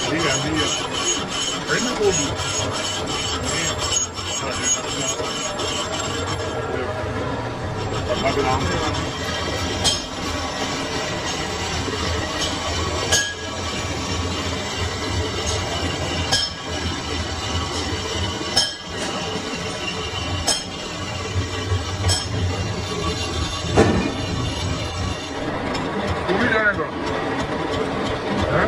ਠੀਕ ਆਂਦੀ ਆ ਇਹਨਾਂ ਕੋਲ ਵੀ ਪਰਲਾ ਬਲਾਮ ਤੂੰ ਵੀ ਜਾਏਗਾ ਹੈ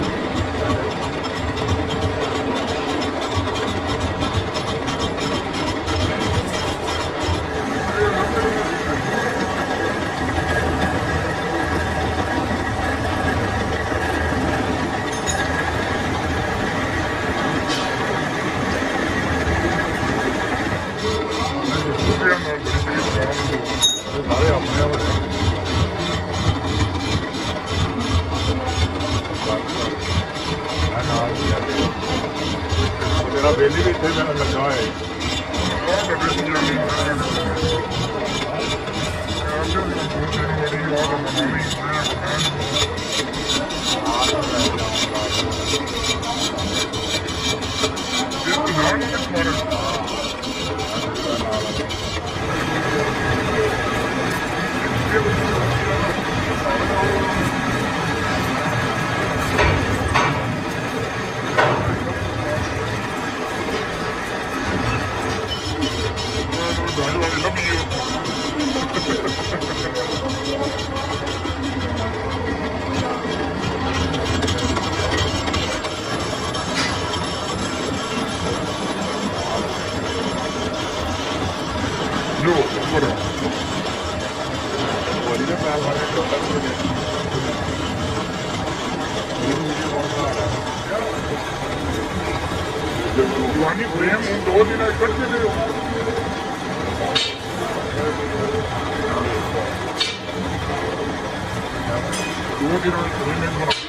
ਸਾਰੇ ਆਪਣੇ ਆਪ ਮੇਰਾ ਬੇਲੀ ਵੀ ਇੱਥੇ ਮੈਨੂੰ ਲੱਗਾ ਹੈ No, fuera. Ahorita para la hora de Giovanni Prem, un 2 दिन इकट्ठे थे 2 दिन में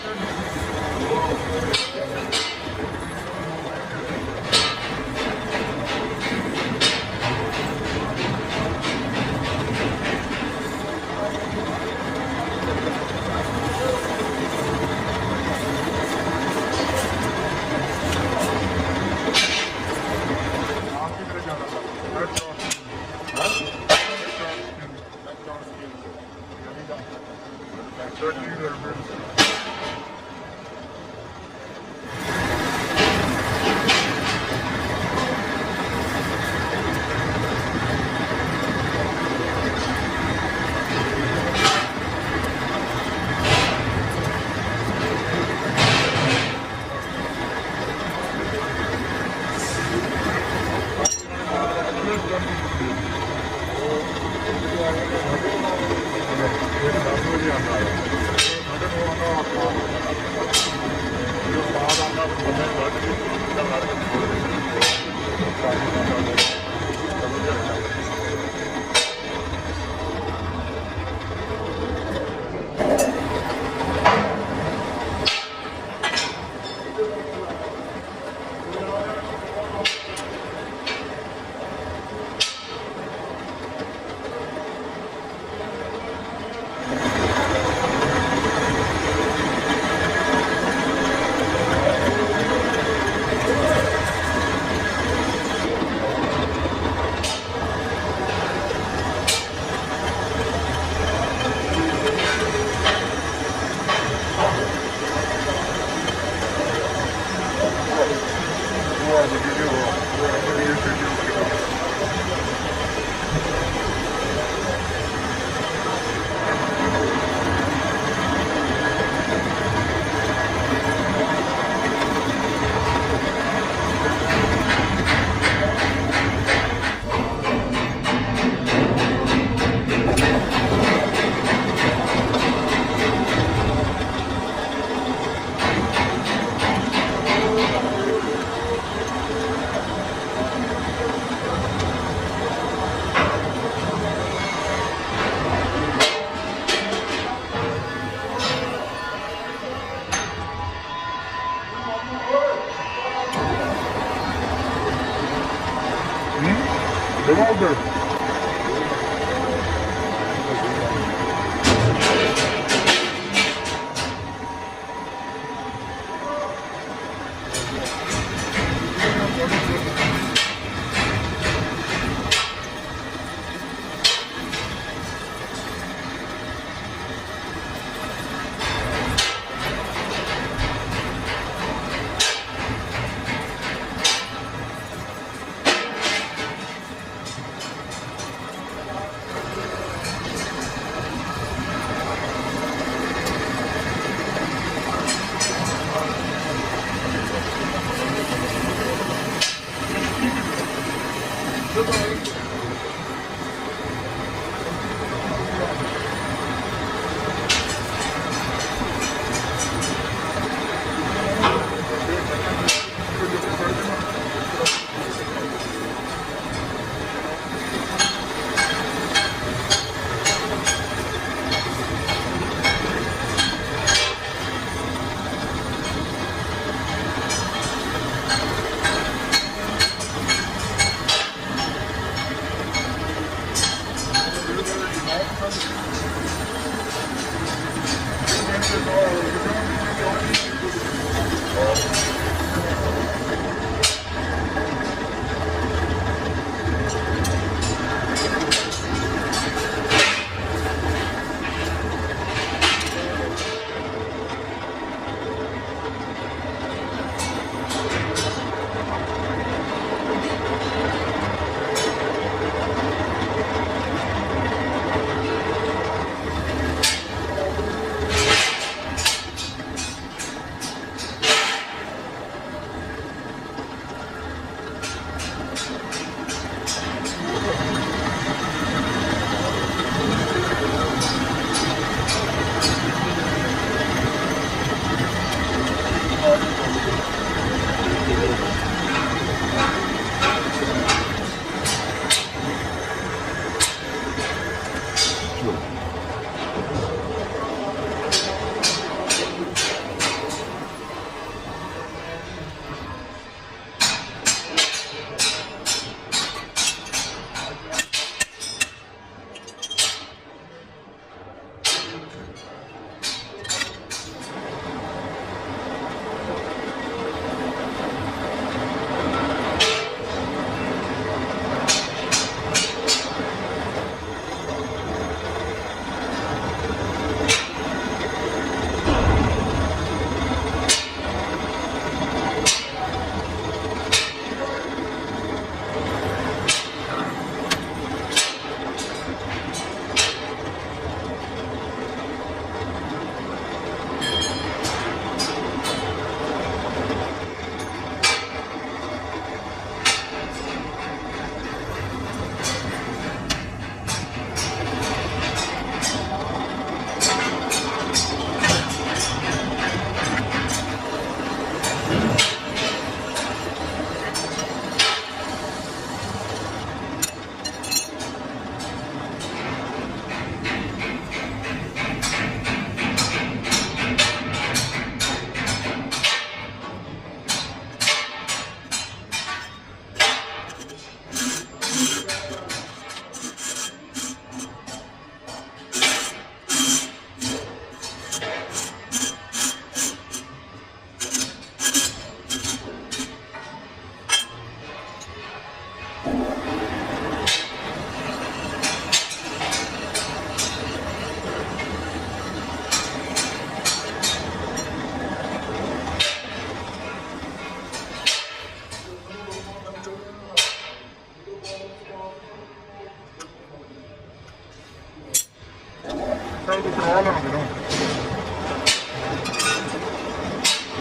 ਚੱਲ ਤੂੰ ਕਰਾ ਲੈਣਾ ਨਾ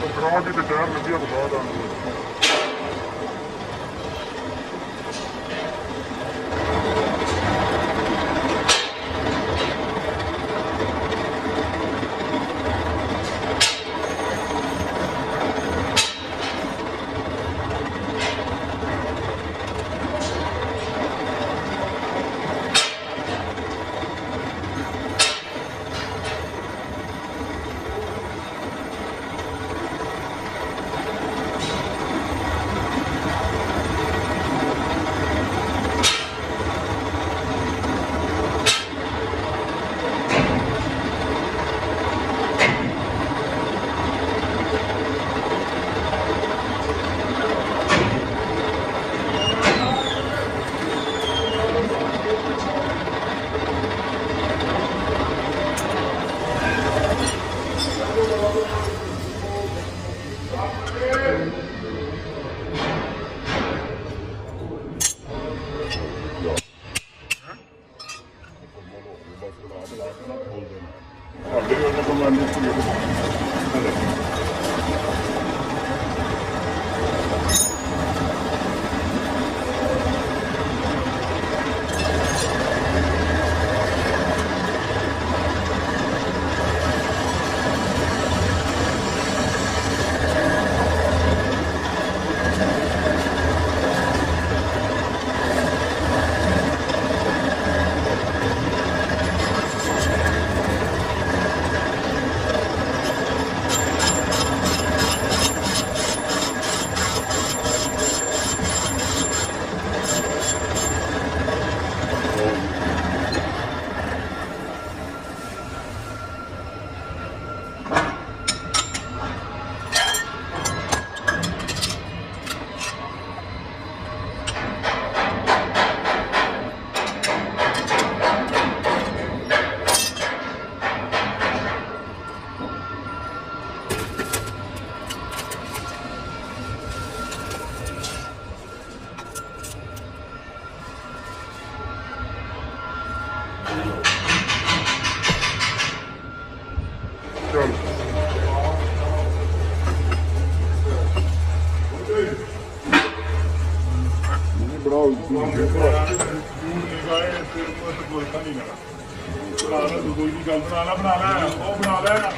ਕਰਾ ਦੀ ਤੇ ਟਾਇਰ ਲੱਗਿਆ ਬਤਾ ਦਾਂਗੇ ਬਣਾ ਲੈ ਉਹ ਬਣਾ ਲੈ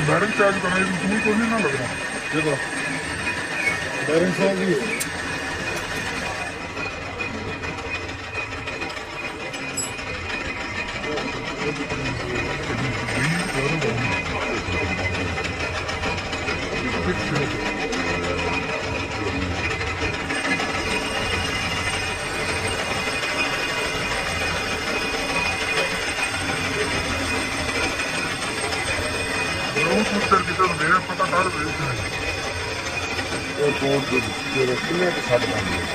बैरिंग चार्ज बनाई तुम्हें को नहीं ना लगना देखो बैरिंग चार्ज भी पता कर कितने छड़ बन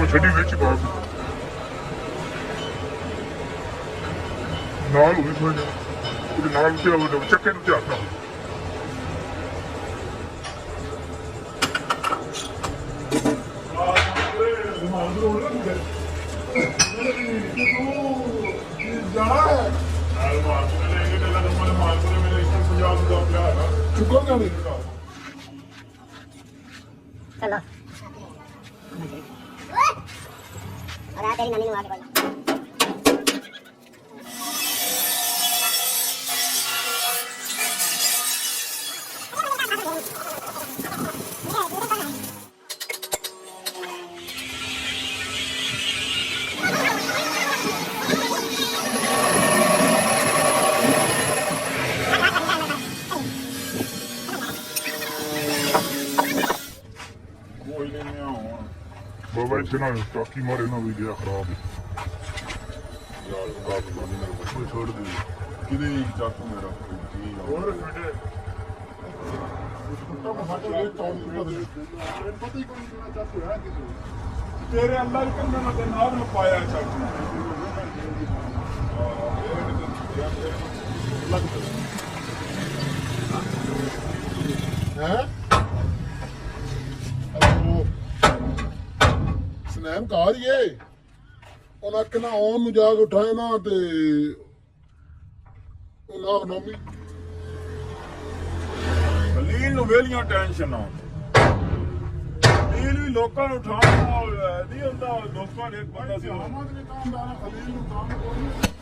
ਛੱਡੀ ਵਿੱਚ ਪਾ ਨਾਲ ਹੋਵੇ ਥੋੜਾ ਜਿਹਾ ਉਹਦੇ ਨਾਲ ਤੇ ਉਹ ਚੱਕੇ ਨੂੰ ਧਿਆਨ ਨਾਲ ਚੁੱਕੋਗਾ ਨਹੀਂ चलो और तेरी नानी ने आगे बढ़ना ਬਾਬਾ ਇੱਥੇ ਨਾ ਟਾਕੀ ਮਾਰੇ ਨਾ ਵੀ ਗਿਆ ਖਰਾਬ ਯਾਰ ਕਾਬ ਬੰਦ ਨਾ ਕੋਈ ਛੋੜ ਦੇ ਕਿਤੇ ਚੱਕ ਮੇਰਾ ਹੋਰ ਫਟੇ ਕੁੱਤਾ ਮਹਾਟੋ ਲੈ ਟਾਉਨ ਕਿਹਦਾ ਦੇ ਪਤਾ ਹੀ ਕੋਈ ਕਿਹੜਾ ਚੱਕ ਹੋਇਆ ਕਿਸੇ ਤੇਰੇ ਅੱਲਾ ਦੇ ਕੰਨਾਂ ਨਾਲ ਤੇ ਨਾਮ ਨੂੰ ਪਾਇਆ ਚੱਕ ਹੈ ਸਨੈਮ ਕਾ ਰਹੀਏ ਉਹਨਾਂ ਕਿਨਾ ਆਉਣ ਨੂੰ ਜਾ ਕੇ ਉਠਾਏ ਨਾ ਤੇ ਉਹਨਾਂ ਨੋਮੀ ਖਲੀਲ ਨੂੰ ਵੇਲੀਆਂ ਟੈਨਸ਼ਨ ਆ ਖਲੀਲ ਵੀ ਲੋਕਾਂ ਨੂੰ ਉਠਾਉਣ ਨਹੀਂ ਹੁੰਦਾ ਲੋਕਾਂ ਨੇ ਇੱਕ ਬੰਦਾ ਸੀ ਅਹਿਮਦ ਨੇ ਕੰਮ ਦਾ ਖਲੀਲ ਨੂੰ ਕੰਮ ਕੋਈ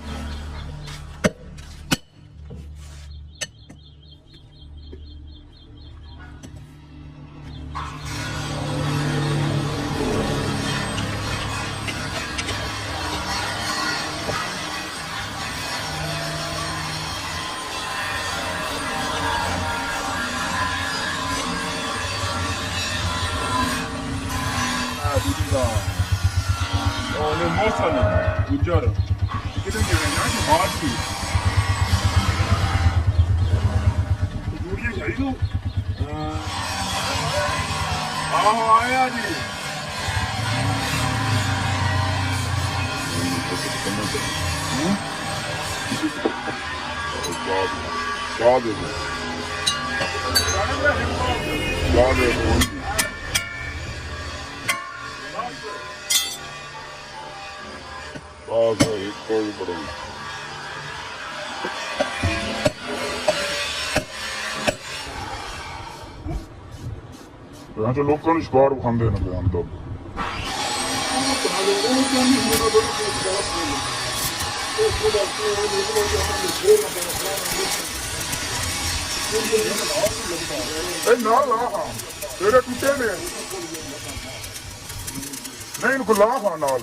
ਉਹਦਾ ਉਹਨੇ ਮੌਸਮ ਗੁਜਰ ਕਿਤੇ ਕਿਤੇ ਨਾ ਕਿ ਬਾਤ ਸੀ ਦੂਰੀ ਜਾਈ ਨੂੰ ਆਹੋ ਆਇਆ ਜੀ ਬਾਦ ਇੱਕ ਕੋਈ ਬੜਾ यहाँ तो लोग शिकार खाते हैं बयान तो ना ला खा तेरे टूटे ने नहीं इनको ला खा नाल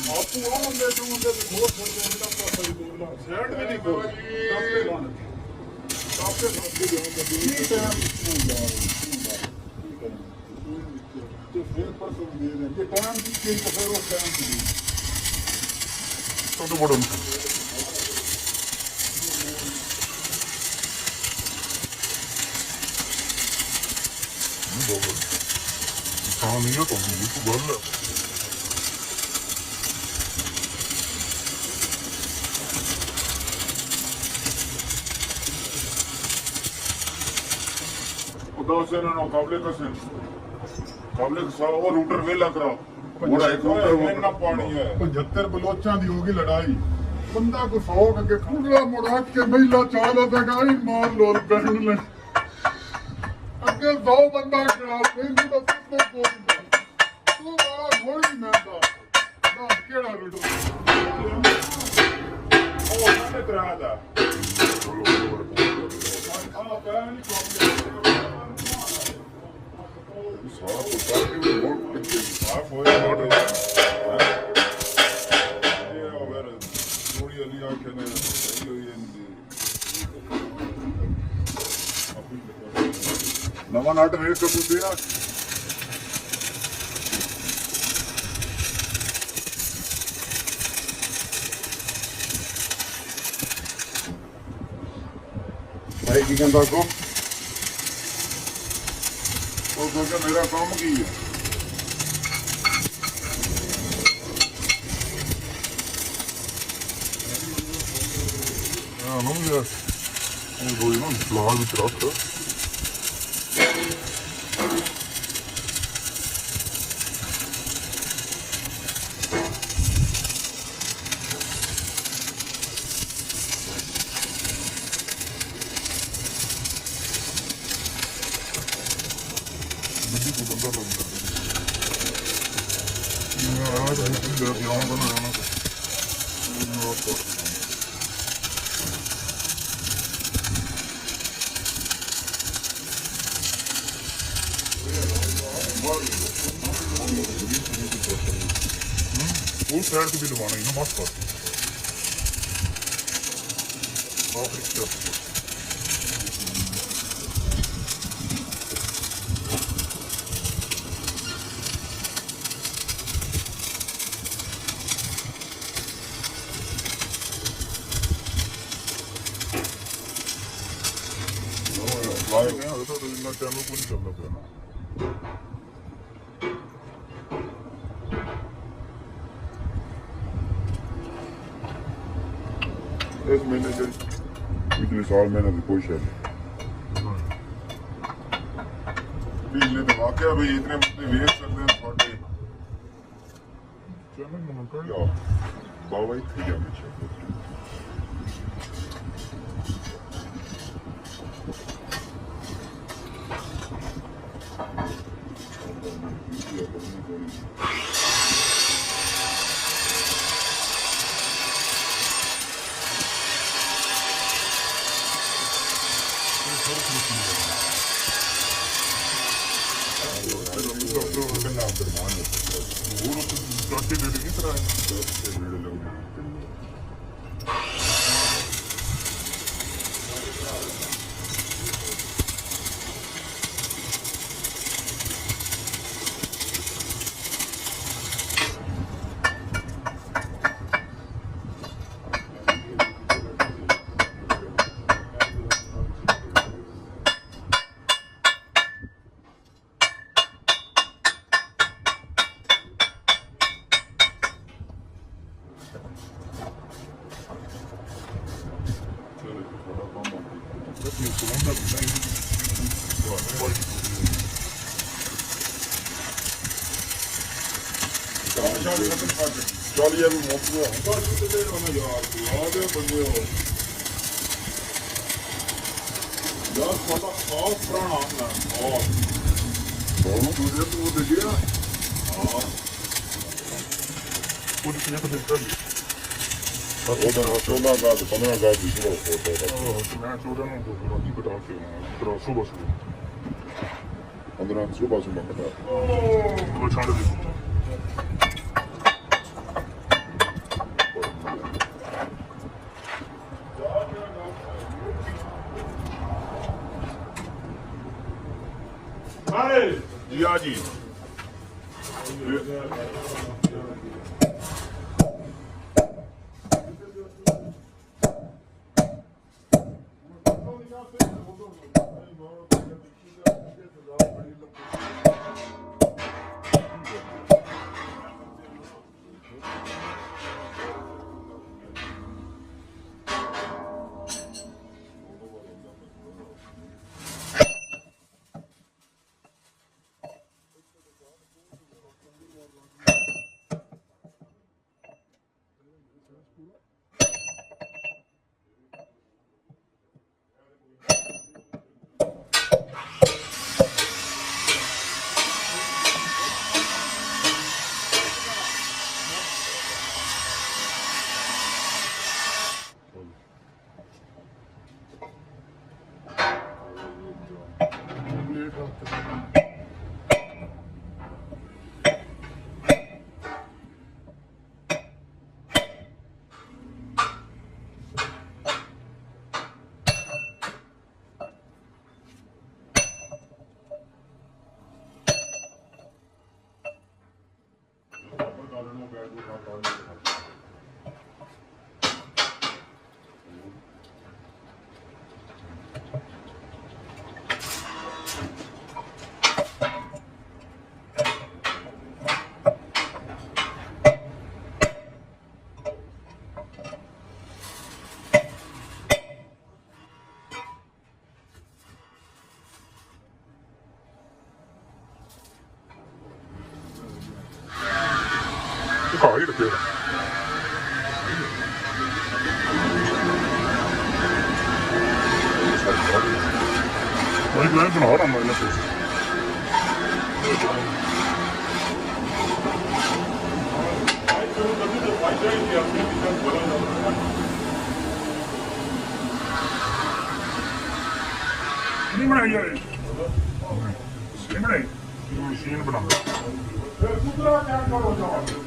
आपको वो बंदे जो उनके बहुत छोटे हैं ना सही बोलना सेट भी नहीं बोल काफे लाने काफे काफे जो है ठीक है तो फिर पर तुम दे दें ये टाइम की चीज तो फिर उस टाइम की तो बड़ा हाँ नहीं है तो गल है काबले का वो रूटर वेला कराओ बड़ा एक रूटर वो पानी है 75 बलोचां दी होगी लड़ाई बंदा को 100 के खुला मुड़ा के महिला चाला तकाई मार लोल पहन ले अगे 100 बंदा खड़ा फिर तो सब को तू बड़ा घोड़ी मैं दा केड़ा रूटर ओ मैंने करा था हां पहली प्रॉब्लम सारा तो काफी बहुत पिछले साफ होया मॉडल ये ओवर थोड़ी अली आंखें ने सही हुई इनकी नवा नाट रेट का कुछ दिया भाई की कहता को क्योंकि मेरा काम की है हाँ नहीं यार वो ना फिलहाल भी रख full side to be the one, you know, must cut. Off it up. Fly again, I thought it was not channel couldn't come up there. इस महीने से पिछले साल मैंने भी कोई शायद पिछले तो वाकया भाई इतने बंदे वेट करते हैं छोटे चैनल में कर या बाबा ही थी जाने चाहिए ਚੱਲ ਯਾਰ ਮੁੱਕ ਗਿਆ ਹੁੰਦਾ ਕਿਤੇ ਨਾ ਯਾਰ ਆ ਦੇ ਬੰਦੇ ਹੋ ਯਾਰ ਸਾਡਾ ਖਾਸ ਪੁਰਾਣਾ ਨਾ ਦੋਨੋਂ ਦੂਜੇ ਤੋਂ ਦੇਖਿਆ ਹਾਂ ਉਹ ਕਿਹਨੇ ਤੋਂ ਦਿੱਤਾ ਉਹਦਾ 14 ਦਾ 15 ਦਾ ਦੀ ਸ਼ੁਰੂ ਹੋਤਾ ਮੈਂ 14 ਨੂੰ ਰੋਟੀ ਬਟਾ ਕੇ ਤਰੋ ਸੁਬਹ 15 ਸੁਬਹ ਬਟਾ ਉਹ ਛੱਡ ਦੇ जी हाँ जी दिखा ही रखेगा वही प्लान बना रहा हूँ मैं नहीं बनाई यार नहीं बनाई मशीन बना दूसरा क्या करो जाओ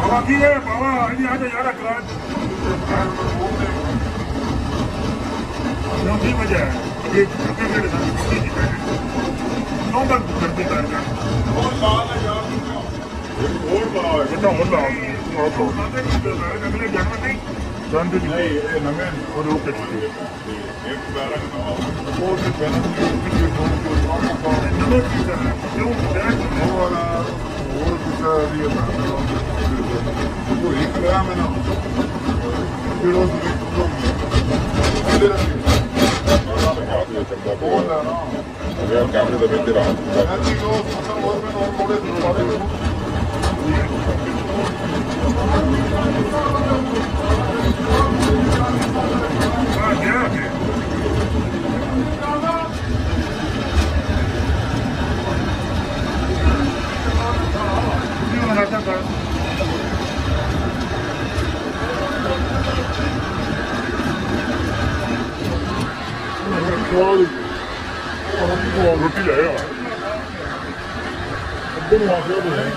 बाकी है बाबा यहाँ पे यार करा नहीं मजा है ये नौ तक करते कर और लाल है यार और लाल कितना और लाल अगले जन्म नहीं जानते नहीं ये नमे और लोग कितने एक बार और से पहले नमे की तरह क्यों और ये वो एक ग्राम है ना फिर उस कैमरे तो बेहतर रहा रोटी लाया अब्बे ने आके दे ना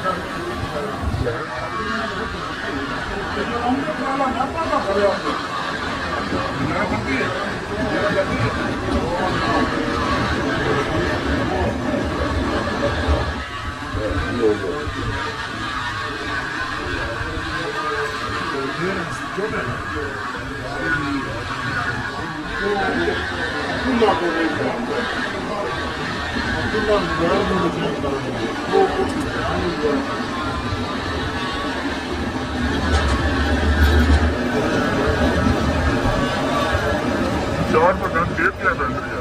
खुला को नहीं जानता खुला मोबाइल में चेक करेंगे वो कुछ ध्यान नहीं देगा चार परसेंट देख क्या बैटरी है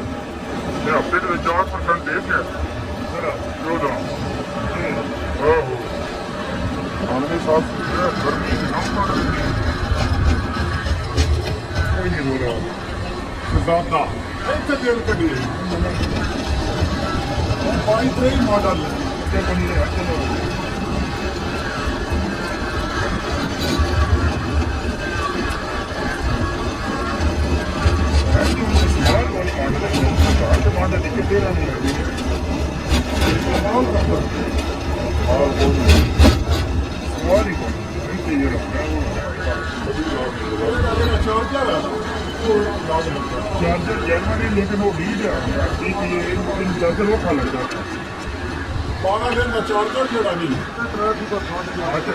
ये हफ्ते के 4% देख क्या क्यों ना आहो आने साथ गर्मी से कम पड़ रही है कोई नहीं हो रहा ज़्यादा एक देर के लिए पाई ट्रेन मॉडल के बनी है चलो टमाटर दिखे दे रहा नहीं चार्जर जर्मनी लेकिन वो लीड है चार्जर वो खा लगता है 12 दिन का चार्जर जोड़ा नहीं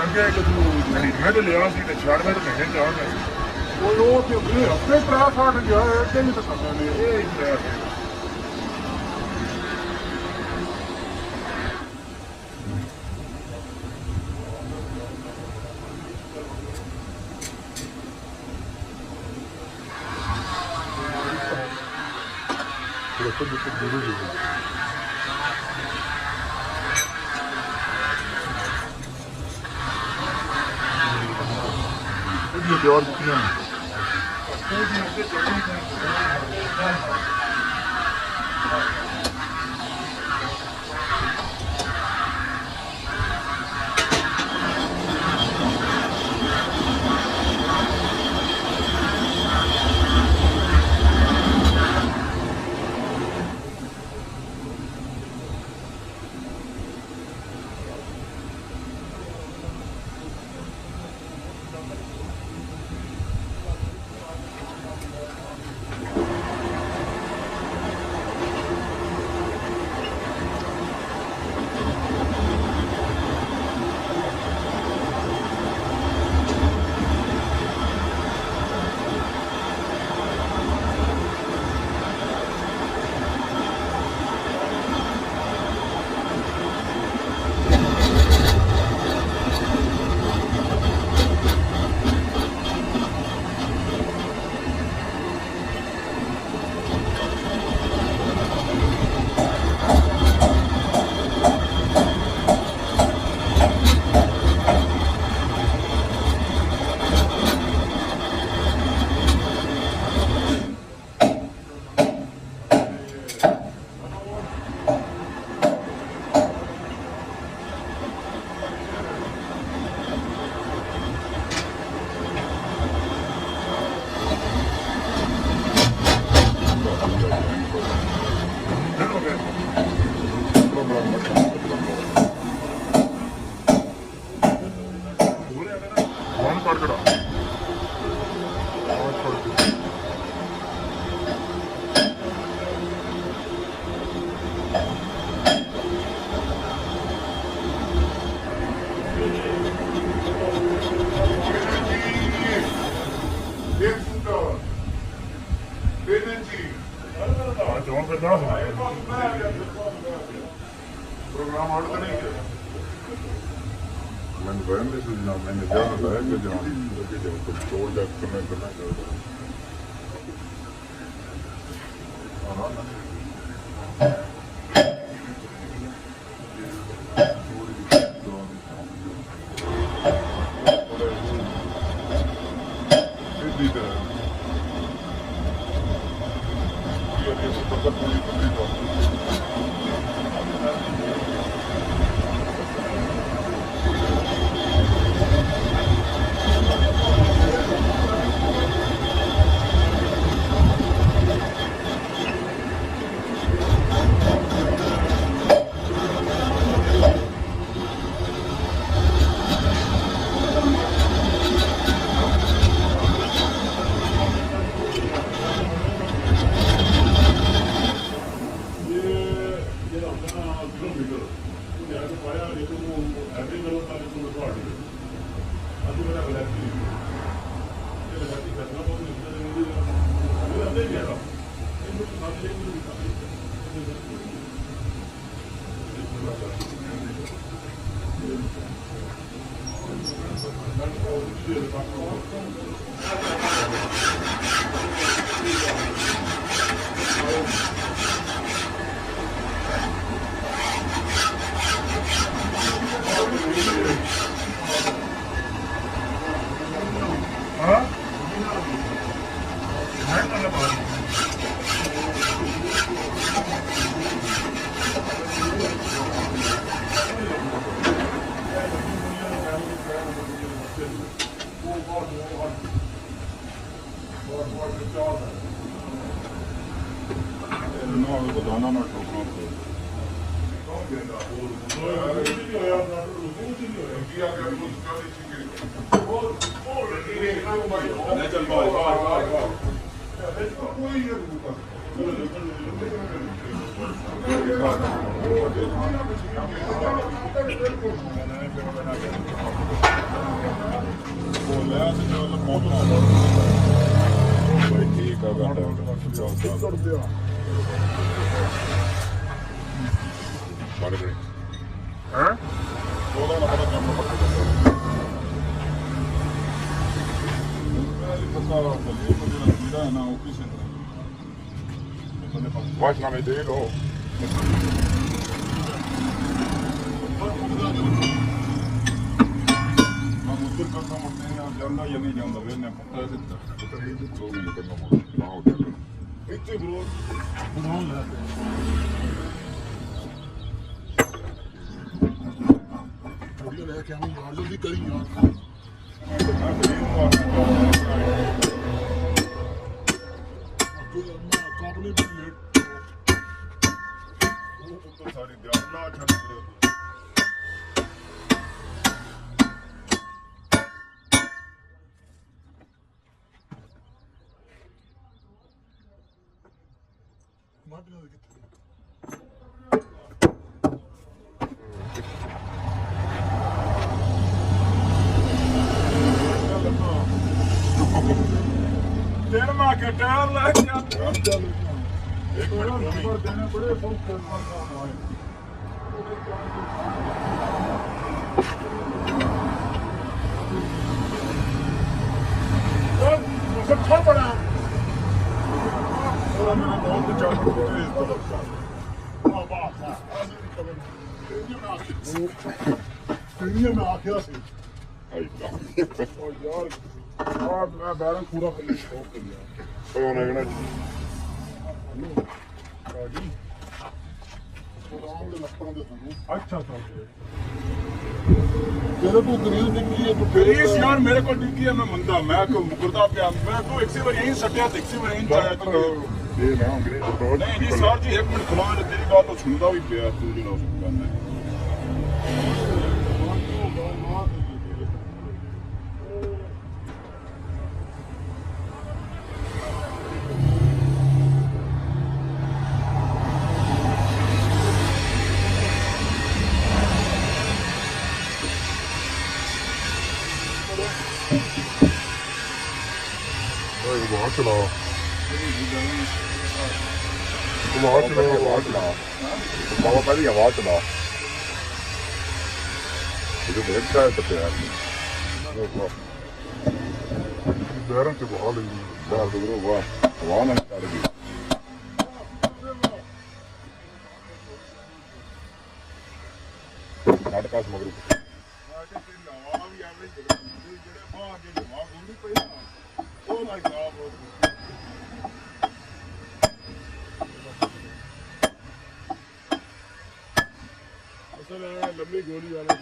अगे मैं तो लिया सी छड़ में तो महीने जा वो हफ्ते 3-60 गया एक दिन तो करना नहीं प्योर प्रोग्राम आउट नहीं किया मैंने बहन ने सूचना मैंने जाना है कि जहाँ जब छोड़ जाकर मैं करना चाहता हूँ Właśnie mamy tego. ਜਾਂਦਾ ਜਾਂ ਨਹੀਂ ਜਾਂਦਾ ਵੇ ਨੇ ਪਤਾ ਤੇ ਲੋਕ ਨਹੀਂ ਕਰਨਾ ਨਾ ਹੋ ਗਿਆ ਇੱਥੇ ਬਰੋ ਬਣਾਉਣ ਲੈ ਥੋੜੀ ਲੈ ਕੇ ਆਉਂ ਯਾਰ ਜਲਦੀ ਕਰੀ ਯਾਰ ਕਾਬਲੇ ਵੀ ਲੇਟ ਉਹ ਉੱਤਰ ਸਾਰੀ ਦਿਆਲਾ ਛੱਡ ਦੇ तेरे माँ के टायर लग गया एक मिनट नंबर देने पड़े बहुत पड़ा में आखिया से यार मैं बैरन पूरा कर लिया अच्छा तेरे को ग्रीस डिग्गी है ग्रीस यार मेरे को डिग्गी है मैं मंदा मैं को मुकरदा पे मैं तो एक से बार यहीं सटिया तो एक से बार यहीं जाया तो ये ना अंग्रेज तो नहीं सर जी एक मिनट खुला तेरी बात तो सुनदा भी पिया तू जो करना है बहुत चलाओ बाबा पहले आवाज चलाओ मुझे देखता है तो यार बैरन से बहुत लगी बाहर दूर वाह वाह ना चढ़ गई नाटका मगर लंबी गोली वाले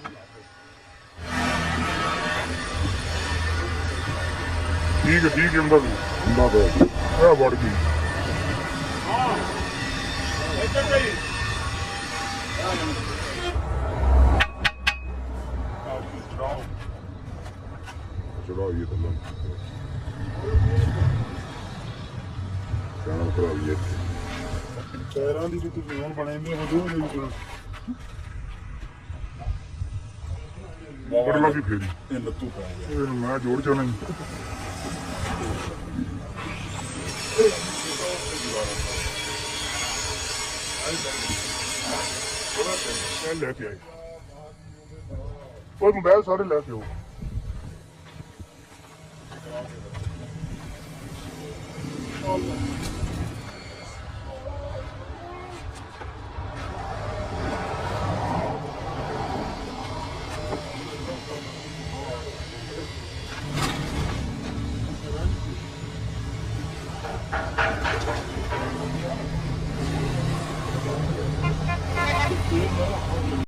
ठीक है अंदर बढ़ गई चढ़ाओ ये तो टायरां दी भी तुसीं हुण बने हो बड़ला भी फेरी ये लत्तू पा गया मैं जोड़ चला ਇਹ ਲੈ ਕੇ ਆਏ। ਉਹ ਮੋਬਾਈਲ ਸਾਰੇ ਲੈ ਕੇ ਆਓ।